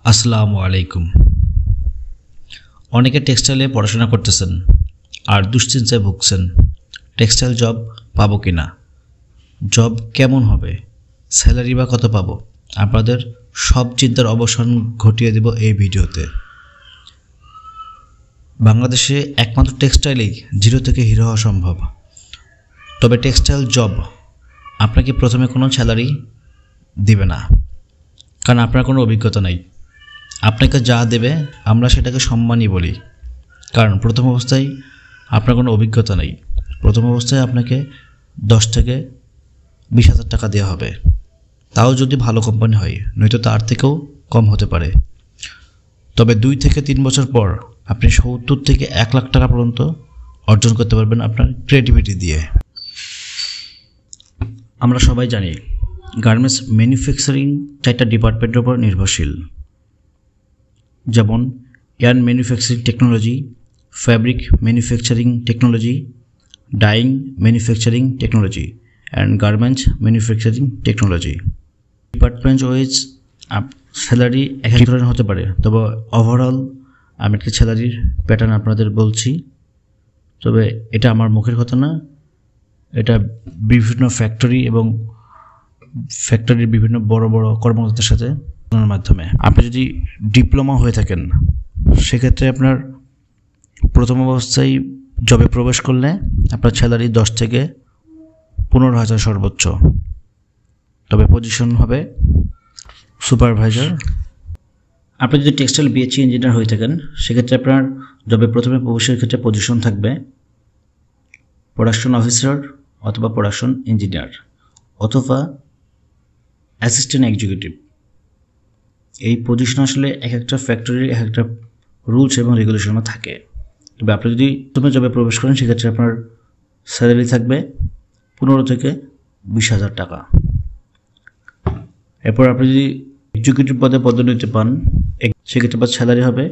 আসসালামু আলাইকুম। অনেকে টেক্সটাইলে পড়াশোনা করতেছেন আর দুশ্চিন্তায় ভুগছেন, টেক্সটাইল জব পাবো কি না, জব কেমন হবে, স্যালারি বা কত পাবো। আপনাদের সব চিন্তার অবসান ঘটিয়ে দেব এই ভিডিওতে। বাংলাদেশে একমাত্র টেক্সটাইলেই জিরো থেকে হিরো হওয়া সম্ভব। তবে টেক্সটাইল জব আপনাকে প্রথমে কোনো স্যালারি দিবে না, কারণ আপনার কোনো অভিজ্ঞতা নাই। আপনাকে যা দেবে আমরা সেটাকে সম্মানই বলি, কারণ প্রথম অবস্থায় আপনার কোনো অভিজ্ঞতা নেই। প্রথম অবস্থায় আপনাকে 10 থেকে 20,000 টাকা দেওয়া হবে, তাও যদি ভালো কোম্পানি হয়, নয়তো তার থেকেও কম হতে পারে। তবে 2 থেকে 3 বছর পর আপনি 70 থেকে 1 লাখ টাকা পর্যন্ত অর্জন করতে পারবেন আপনার ক্রিয়েটিভিটি দিয়ে। আমরা সবাই জানি গার্মেন্টস ম্যানুফ্যাকচারিং 4টা ডিপার্টমেন্টের উপর নির্ভরশীল, যেমন yarn manufacturing technology, fabric manufacturing technology, dyeing manufacturing technology and garments manufacturing technology. Department wise salary এক এক ধরনের হতে পারে, তবে ওভারঅল আমি একটা স্যালারির প্যাটার্ন আপনাদের বলছি। তবে এটা আমার মুখের কথা না, এটা বিভিন্ন ফ্যাক্টরি এবং ফ্যাক্টরির বিভিন্ন বড় বড় কর্মকর্তার সাথে মাধ্যমে। আপনি যদি ডিপ্লোমা হয়ে থাকেন, সেক্ষেত্রে আপনার প্রথম অবস্থায় জবে প্রবেশ করলে আপনার স্যালারি 10 থেকে 15,000 সর্বোচ্চ। তবে পজিশন হবে সুপারভাইজার। আপনি যদি টেক্সটাইল বিএসসি ইঞ্জিনিয়ার হয়ে থাকেন, সেক্ষেত্রে আপনার জবে প্রথমে প্রবেশের ক্ষেত্রে পজিশন থাকবে প্রোডাকশন অফিসার অথবা প্রোডাকশন ইঞ্জিনিয়ার অথবা অ্যাসিস্ট্যান্ট এক্সিকিউটিভ। এই পজিশন আসলে এক একটা ফ্যাক্টরির এক একটা রুলস এবং রেগুলেশনও থাকে। তবে আপনি যদি প্রথমে জবে প্রবেশ করেন, সেক্ষেত্রে আপনার স্যালারি থাকবে 15 থেকে 20,000 টাকা। এরপর আপনি যদি এক্সিকিউটিভ পদে পদোন্নতি পান, সেক্ষেত্রে আপনার স্যালারি হবে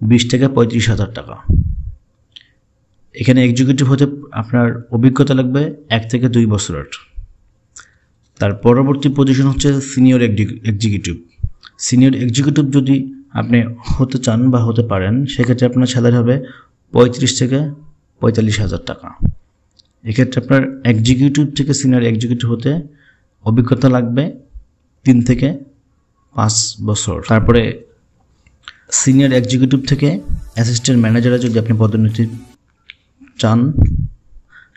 20 থেকে 35,000 টাকা। এখানে এক্সিকিউটিভ হতে আপনার অভিজ্ঞতা লাগবে 1 থেকে 2 বছরের। তার পরবর্তী পজিশন হচ্ছে সিনিয়র এক্সিকিউটিভ। সিনিয়র এক্সিকিউটিভ যদি আপনি হতে চান বা হতে পারেন, সেক্ষেত্রে আপনার স্যালারি হবে 35 থেকে 45,000 টাকা। এক্ষেত্রে আপনার এক্সিকিউটিভ থেকে সিনিয়র এক্সিকিউটিভ হতে অভিজ্ঞতা লাগবে 3 থেকে 5 বছর। তারপরে সিনিয়র এক্সিকিউটিভ থেকে অ্যাসিস্ট্যান্ট ম্যানেজারে যদি আপনি পদোন্নতি চান,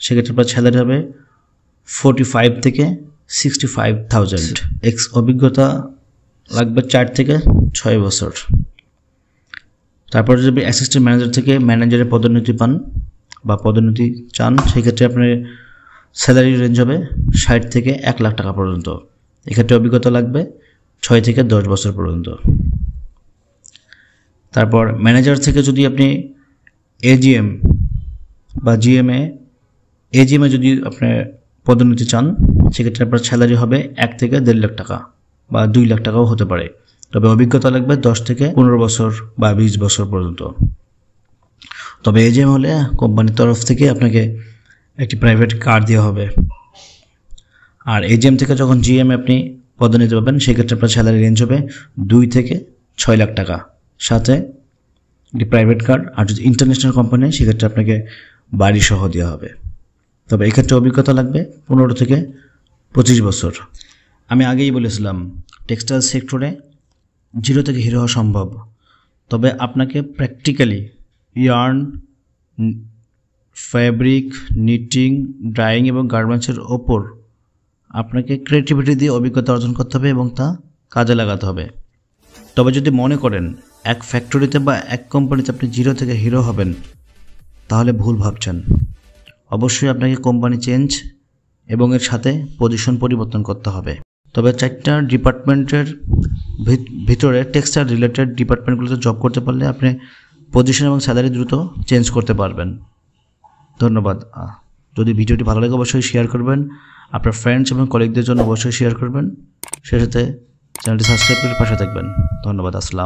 সেক্ষেত্রে আপনার স্যালারি হবে 45 থেকে 65,000। অভিজ্ঞতা লাগবে 4 থেকে 6 বছর। তারপরে যদি অ্যাসিস্ট্যান্ট ম্যানেজার থেকে ম্যানেজারে পদোন্নতি পান বা পদোন্নতি চান, সেক্ষেত্রে আপনার স্যালারি রেঞ্জ হবে 60 থেকে 1 লাখ টাকা পর্যন্ত। এক্ষেত্রে অভিজ্ঞতা লাগবে 6 থেকে 10 বছর পর্যন্ত। তারপর ম্যানেজার থেকে যদি আপনি এজিএম বা জিএমএ যদি আপনি পদোন্নতি চান, সেক্ষেত্রে আপনার স্যালারি হবে 1 থেকে 1.5 লাখ টাকা বা 2 লাখ টাকাও হতে পারে। তবে অভিজ্ঞতা লাগবে 10 থেকে 15 বছর বা 20 বছর পর্যন্ত। তবে এজিএম হলে কোম্পানির তরফ থেকে আপনাকে একটি প্রাইভেট কার দেওয়া হবে। আর এজিএম থেকে যখন জিএমএ আপনি পদোন্নতি পাবেন, সেক্ষেত্রে আপনার স্যালারি রেঞ্জ হবে 2 থেকে 6 লাখ টাকা, সাথে একটি প্রাইভেট কার। আর যদি ইন্টারন্যাশনাল কোম্পানি, সেক্ষেত্রে আপনাকে বাড়ি সহ দেওয়া হবে। তবে এক্ষেত্রে অভিজ্ঞতা লাগবে 15 থেকে 25 বছর। আমি আগেই বলেছিলাম টেক্সটাইল সেক্টরে জিরো থেকে হিরো হওয়া সম্ভব। তবে আপনাকে practically yarn, fabric, knitting, dyeing এবং গার্মেন্টসের ওপর আপনাকে ক্রিয়েটিভিটি দিয়ে অভিজ্ঞতা অর্জন করতে হবে এবং তা কাজে লাগাতে হবে। তবে যদি মনে করেন এক ফ্যাক্টরিতে বা এক কোম্পানিতে আপনি জিরো থেকে হিরো হবেন, তাহলে ভুল ভাবছেন। অবশ্যই আপনাকে কোম্পানি চেঞ্জ এবং এর সাথে পজিশন পরিবর্তন করতে হবে। তবে 4টা ডিপার্টমেন্টের ভিতরে টেক্সটাইল রিলেটেড ডিপার্টমেন্টগুলোতে জব করতে পারলে আপনি পজিশন এবং স্যালারি দ্রুত চেঞ্জ করতে পারবেন। ধন্যবাদ। যদি ভিডিওটি ভালো লাগে অবশ্যই শেয়ার করবেন, আপনার ফ্রেন্ডস এবং কলিগদের জন্য অবশ্যই শেয়ার করবেন। সে সাথে চ্যানেলটি সাবস্ক্রাইব করে পাশে থাকবেন। ধন্যবাদ। আসসালাম।